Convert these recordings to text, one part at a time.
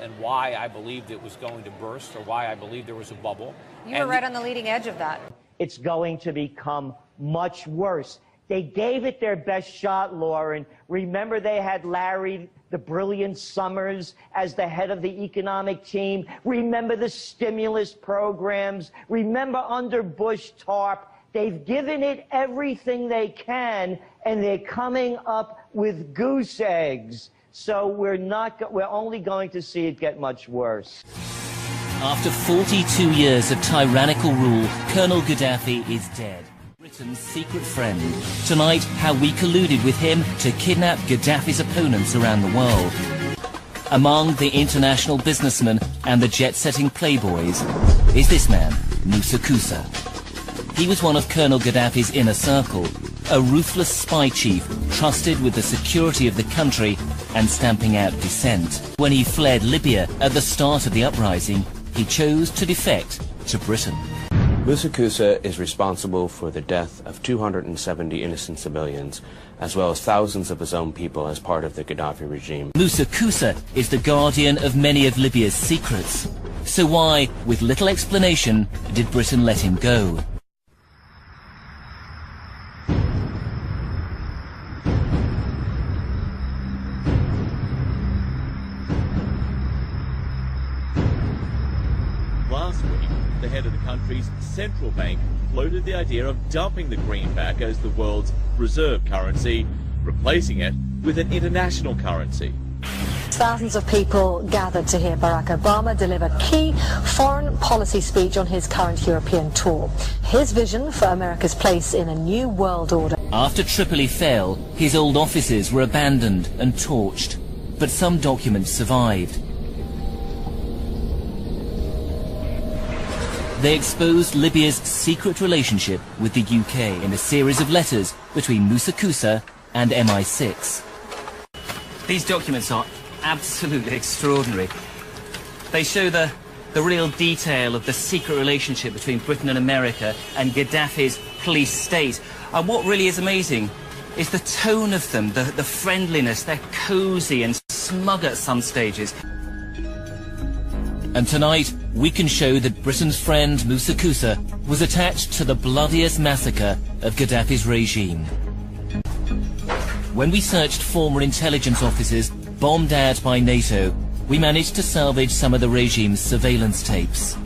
and why I believed it was going to burst, or why I believed there was a bubble. You were right on the leading edge of that. It's going to become much worse. They gave it their best shot, Lauren. Remember, they had Larry, the brilliant Summers, as the head of the economic team. Remember the stimulus programs. Remember under Bush TARP. They've given it everything they can, and they're coming up with goose eggs. So we're only going to see it get much worse. After 42 years of tyrannical rule, Colonel Gaddafi is dead. Britain's secret friend. Tonight, how we colluded with him to kidnap Gaddafi's opponents around the world. Among the international businessmen and the jet-setting playboys is this man, Moussa Koussa. He was one of Colonel Gaddafi's inner circle, a ruthless spy chief trusted with the security of the country and stamping out dissent. When he fled Libya at the start of the uprising, he chose to defect to Britain. Moussa Koussa is responsible for the death of 270 innocent civilians, as well as thousands of his own people as part of the Gaddafi regime. Moussa Koussa is the guardian of many of Libya's secrets. So why, with little explanation, did Britain let him go? Last week, the head of the country's central bank floated the idea of dumping the greenback as the world's reserve currency, replacing it with an international currency. Thousands of people gathered to hear Barack Obama deliver key foreign policy speech on his current European tour. His vision for America's place in a new world order. After Tripoli fell, his old offices were abandoned and torched, but some documents survived. They exposed Libya's secret relationship with the UK in a series of letters between Moussa Koussa and MI6. These documents are absolutely extraordinary. They show the real detail of the secret relationship between Britain and America and Gaddafi's police state. And what really is amazing is the tone of them, the friendliness. They're cosy and smug at some stages. And tonight, we can show that Britain's friend Moussa Koussa was attached to the bloodiest massacre of Gaddafi's regime. When we searched former intelligence offices bombed out by NATO, we managed to salvage some of the regime's surveillance tapes.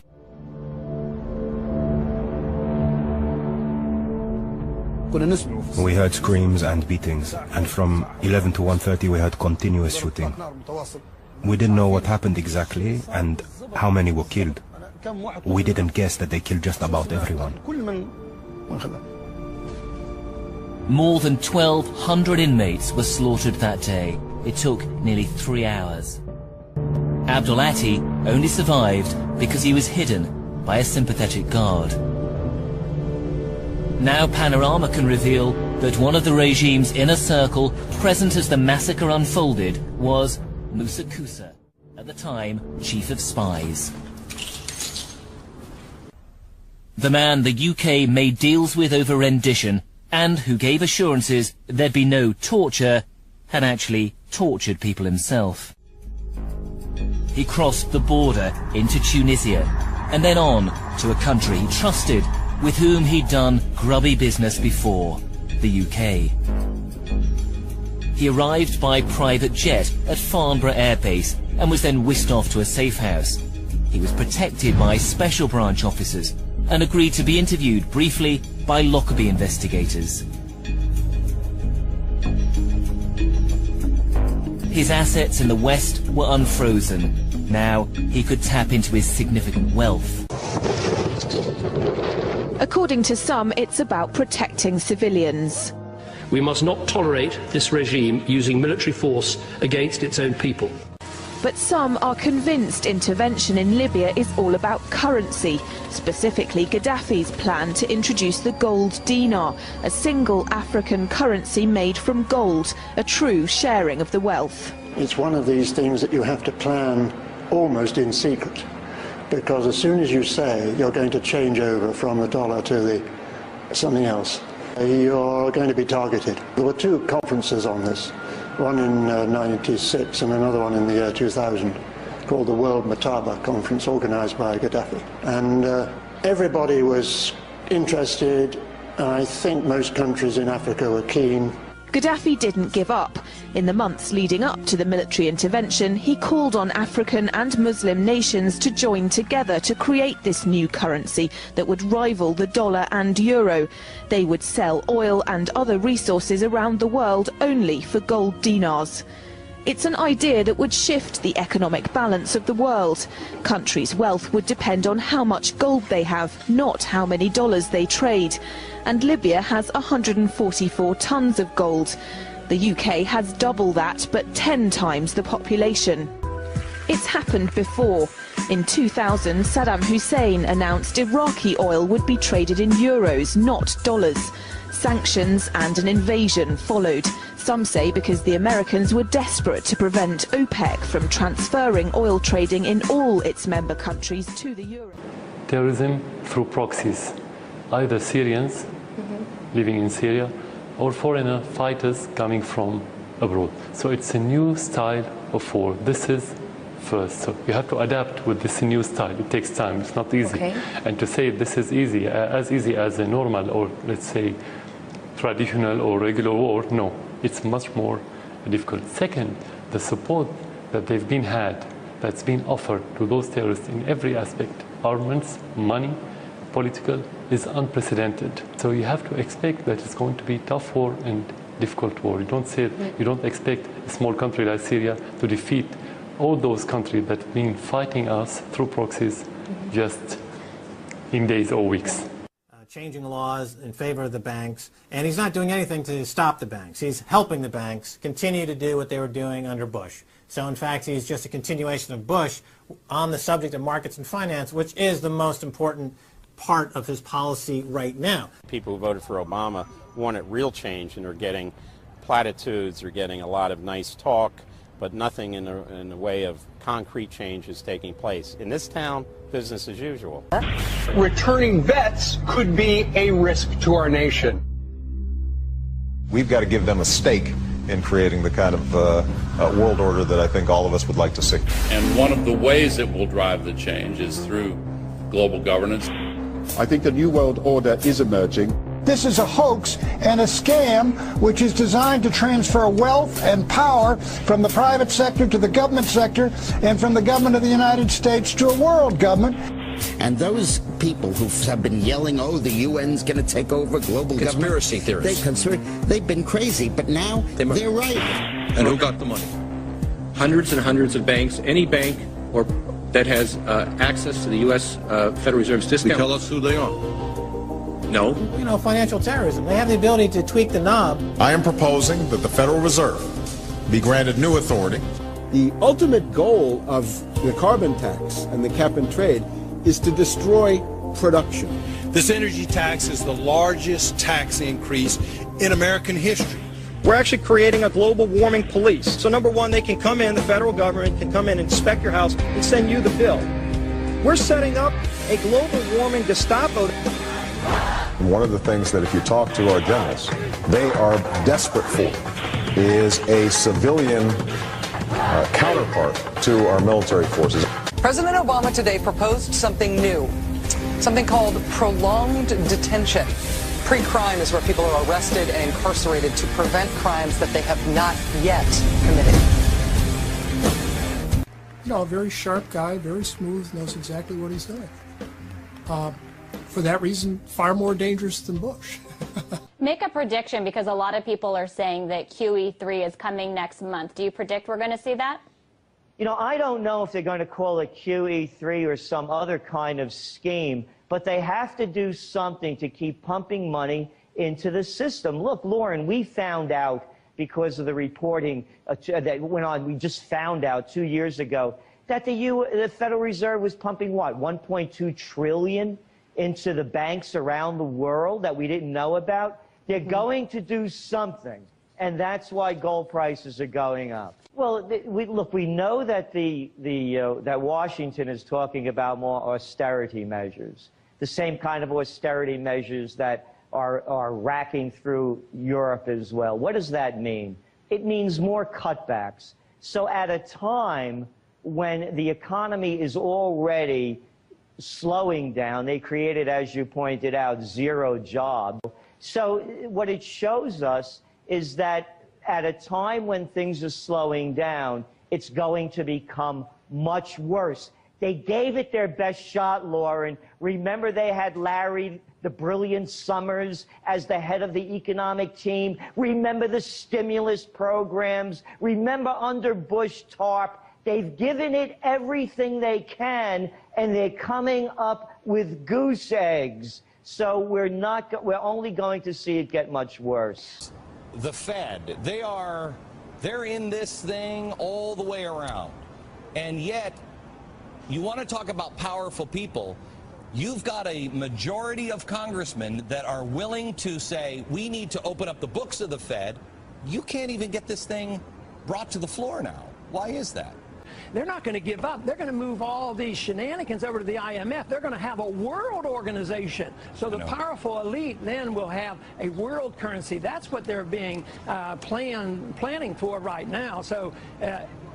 We heard screams and beatings, and from 11 to 1:30 we heard continuous shooting. We didn't know what happened exactly and how many were killed. We didn't guess that they killed just about everyone. More than 1,200 inmates were slaughtered that day. It took nearly 3 hours. Abdulati only survived because he was hidden by a sympathetic guard. Now Panorama can reveal that one of the regime's inner circle, present as the massacre unfolded, was Moussa Koussa, at the time chief of spies. The man the UK made deals with over rendition, and who gave assurances there'd be no torture, had actually tortured people himself. He crossed the border into Tunisia, and then on to a country he trusted, with whom he'd done grubby business before, the UK. He arrived by private jet at Farnborough Air Base and was then whisked off to a safe house. He was protected by special branch officers and agreed to be interviewed briefly by Lockerbie investigators. His assets in the West were unfrozen. Now he could tap into his significant wealth. According to some, it's about protecting civilians. We must not tolerate this regime using military force against its own people. But some are convinced intervention in Libya is all about currency, specifically Gaddafi's plan to introduce the gold dinar, a single African currency made from gold, a true sharing of the wealth. It's one of these things that you have to plan almost in secret, because as soon as you say you're going to change over from the dollar to something else, you're going to be targeted. There were two conferences on this, one in '96 and another one in the year 2000. called the World Mataba Conference, organized by Gaddafi. And everybody was interested. I think most countries in Africa were keen. Gaddafi didn't give up. In the months leading up to the military intervention, he called on African and Muslim nations to join together to create this new currency that would rival the dollar and euro. They would sell oil and other resources around the world only for gold dinars. It's an idea that would shift the economic balance of the world. Countries' wealth would depend on how much gold they have, not how many dollars they trade. And Libya has 144 tons of gold. The UK has double that, but 10 times the population. It's happened before. In 2000, Saddam Hussein announced Iraqi oil would be traded in euros, not dollars. Sanctions and an invasion followed. Some say because the Americans were desperate to prevent OPEC from transferring oil trading in all its member countries to the euro. Terrorism through proxies, either Syrians living in Syria or foreigner fighters coming from abroad. So it's a new style of war. This is first. So you have to adapt with this new style. It takes time. It's not easy. Okay. And to say this is easy as a normal or let's say traditional or regular war, no. It's much more difficult. Second, the support that they've been had, that's been offered to those terrorists in every aspect, armaments, money, political, is unprecedented. So you have to expect that it's going to be tough war and difficult war. You don't expect a small country like Syria to defeat all those countries that have been fighting us through proxies just in days or weeks. Changing laws in favor of the banks, and he's not doing anything to stop the banks. He's helping the banks continue to do what they were doing under Bush. So in fact, he's just a continuation of Bush on the subject of markets and finance, which is the most important part of his policy right now. People who voted for Obama wanted real change and are getting platitudes, are getting a lot of nice talk, but nothing in the way of concrete change is taking place. In this town, business as usual. Returning vets could be a risk to our nation. We've got to give them a stake in creating the kind of world order that I think all of us would like to see. And one of the ways it will drive the change is through global governance. I think the new world order is emerging. This is a hoax and a scam which is designed to transfer wealth and power from the private sector to the government sector and from the government of the United States to a world government. And those people who have been yelling, oh, the UN's going to take over global conspiracy government. Theorists. They've been crazy, but now they're right. And who got the money? Hundreds and hundreds of banks. Any bank or that has access to the U.S. Federal Reserve's discount. Tell us who they are. No. You know, financial terrorism. They have the ability to tweak the knob. I am proposing that the Federal Reserve be granted new authority. The ultimate goal of the carbon tax and the cap and trade is to destroy production. This energy tax is the largest tax increase in American history. We're actually creating a global warming police. So number one, they can come in, the federal government can come in and inspect your house and send you the bill. We're setting up a global warming Gestapo. One of the things that if you talk to our generals, they are desperate for is a civilian counterpart to our military forces. President Obama today proposed something new, something called prolonged detention. Pre-crime is where people are arrested and incarcerated to prevent crimes that they have not yet committed. You know, a very sharp guy, very smooth, knows exactly what he's doing. For that reason, far more dangerous than Bush. Make a prediction, because a lot of people are saying that QE3 is coming next month. Do you predict we're going to see that? You know, I don't know if they're going to call it QE3 or some other kind of scheme, but they have to do something to keep pumping money into the system. Look, Lauren, we found out because of the reporting that went on, we just found out 2 years ago that the Federal Reserve was pumping, what, $1.2 trillion into the banks around the world that we didn't know about. They're going to do something, and that's why gold prices are going up. Well, look, we know that that Washington is talking about more austerity measures, the same kind of austerity measures that are racking through Europe as well. What does that mean? It means more cutbacks. So at a time when the economy is already slowing down. They created, as you pointed out, zero jobs. So what it shows us is that at a time when things are slowing down, it's going to become much worse. They gave it their best shot, Lauren. Remember, they had Larry, the brilliant Summers, as the head of the economic team. Remember the stimulus programs. Remember under Bush TARP. They've given it everything they can, and they're coming up with goose eggs. So we're only going to see it get much worse. The Fed, they're in this thing all the way around. And yet, you want to talk about powerful people, you've got a majority of congressmen that are willing to say, we need to open up the books of the Fed. You can't even get this thing brought to the floor now. Why is that? They're not going to give up. They're going to move all these shenanigans over to the IMF. They're going to have a world organization. So the powerful elite then will have a world currency. That's what they're being planning for right now. So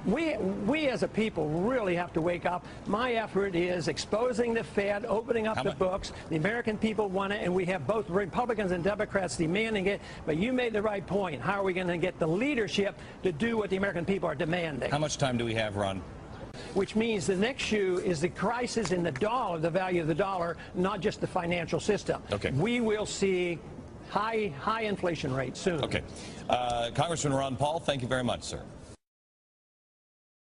we as a people really have to wake up. My effort is exposing the Fed, opening up the books. The American people want it, and we have both Republicans and Democrats demanding it. But you made the right point. How are we going to get the leadership to do what the American people are demanding? How much time do we have, Ron? Which means the next shoe is the crisis in the dollar, the value of the dollar, not just the financial system. Okay. We will see high inflation rates soon. Okay. Congressman Ron Paul, thank you very much, sir.